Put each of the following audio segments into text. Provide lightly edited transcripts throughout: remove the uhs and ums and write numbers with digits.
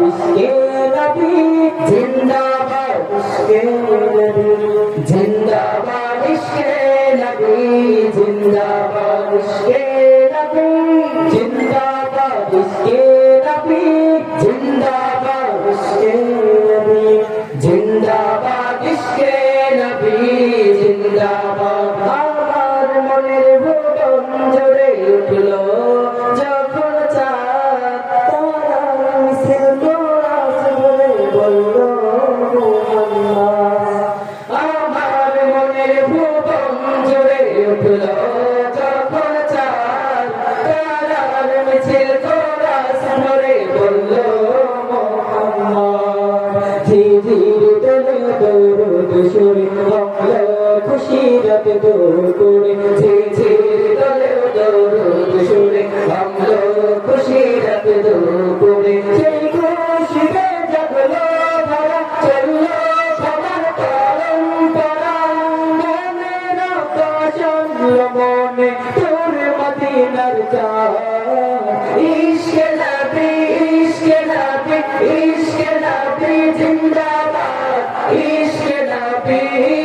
ইশকে নবী জিন্দাবাদ ইশকে নবী জিন্দাবাদ ইশকে নবী জিন্দাবাদ ইশকে নবী জিন্দাবাদ ইশকে নবী জিন্দাবাদ ইশকে নবী জিন্দাবাদ ইশকে নবী জিন্দাবাদ আমার মনের ভুবন জুড়ে উঠলো যখন চাঁদ তারা মিছিল কোরাস বলে বলল আমার মনের ভুবন জুড়ে উঠলো যখন চাঁদ তারা মিছিল কোরাস বলে বলল ঝিঝির দলে দৌড় সুরে বাংলা খুশি রাতে দৌড় করে ঝিঝির দলে দৌড় সুরে বাংলা খুশি রাতে দৌড় করে সেই খুশিতে জাগলো ধারা চললো সবার পরম্পরা মনের আকাশ মনে তোর মদিনার চাঁদ ইশকে নবী ইশকে নবী ইশকে নবী জিন্দাবাদ ইশকে নবী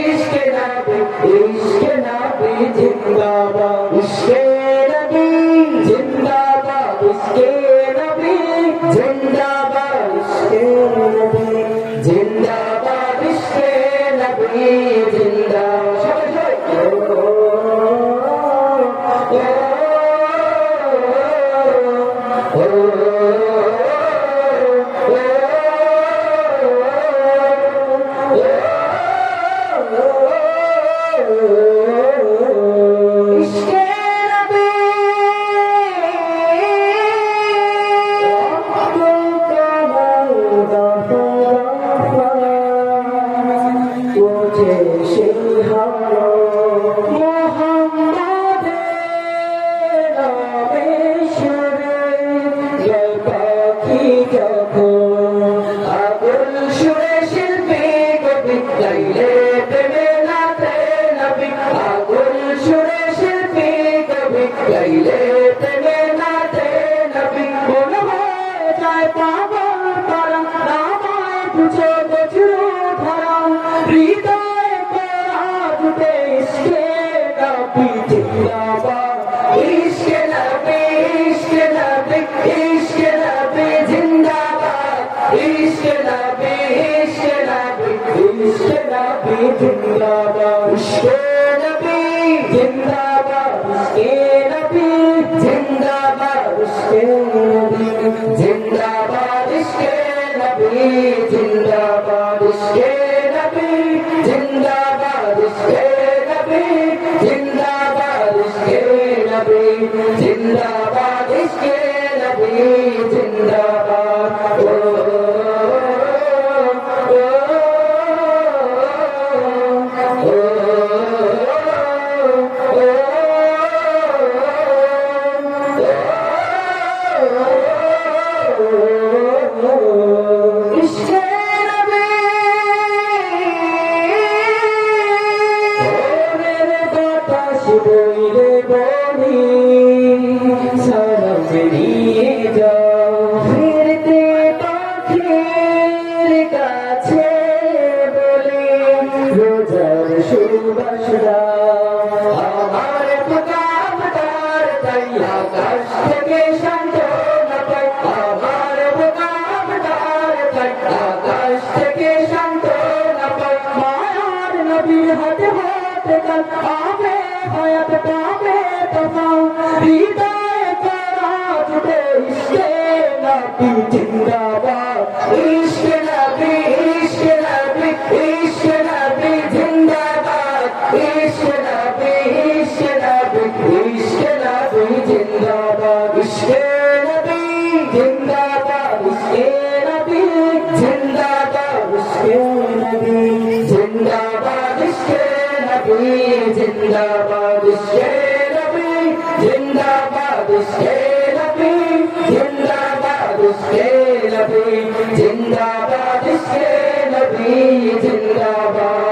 ইশকে নবী ইশকে নবী জিন্দাবাদ ইশকে নবী জিন্দাবাদ ইশকে নবী জিন্দাবাদ ইশকে নবী জিন্দাবাদ ইশকে নবী জিন্দাবাদ जिंदाबाद इश्क़े नबी जिंदाबाद इश्क़े नबी जिंदाबाद इश्क़े नबी जिंदाबाद इश्क़े नबी जिंदाबाद।